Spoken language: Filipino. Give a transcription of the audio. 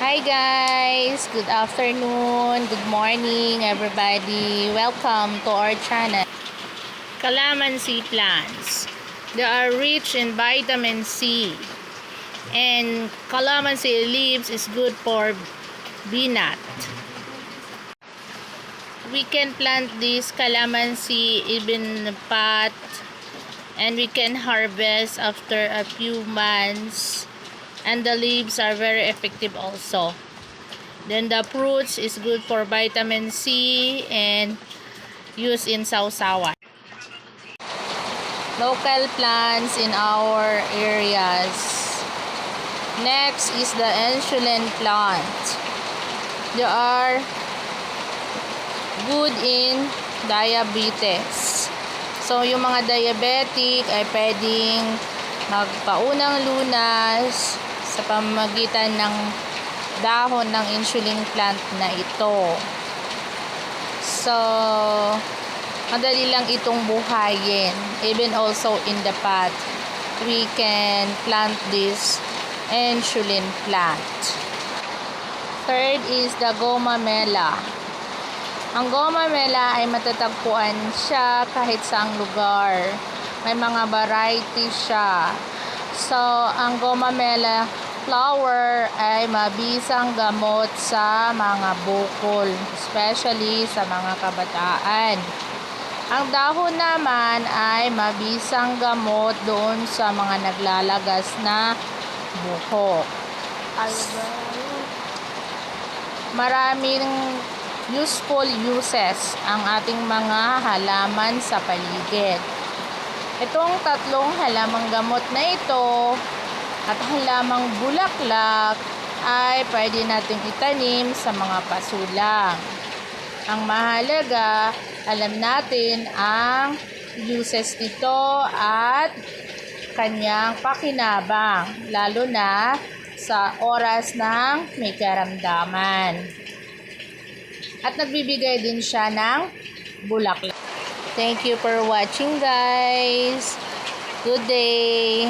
Hi guys! Good afternoon, good morning everybody. Welcome to our channel. Calamansi plants. They are rich in vitamin C. And calamansi leaves is good for binat. We can plant this calamansi even pot, and we can harvest after a few months. And the leaves are very effective also. Then the fruits is good for vitamin C and used in sausawan. Local plants in our areas. Next is the insulin plant. They are good in diabetes. So yung mga diabetic ay pwedeng magpaunang lunas sa pamamagitan ng dahon ng insulin plant na ito. So, madali lang itong buhayin. Even also in the pot, we can plant this insulin plant. Third is the gomamela. Ang gomamela ay matatagpuan siya kahit saang lugar. May mga variety siya. So, ang gomamela flower ay mabisang gamot sa mga bukol, especially sa mga kabataan. Ang dahon naman ay mabisang gamot doon sa mga naglalagas na buhok. Maraming useful uses ang ating mga halaman sa paligid. Itong tatlong halamang gamot na ito at halamang bulaklak ay pwede nating itanim sa mga pasulang. Ang mahalaga, alam natin ang uses nito at kanyang pakinabang, lalo na sa oras ng may karamdaman. At nagbibigay din siya ng bulaklak. Thank you for watching guys. Good day.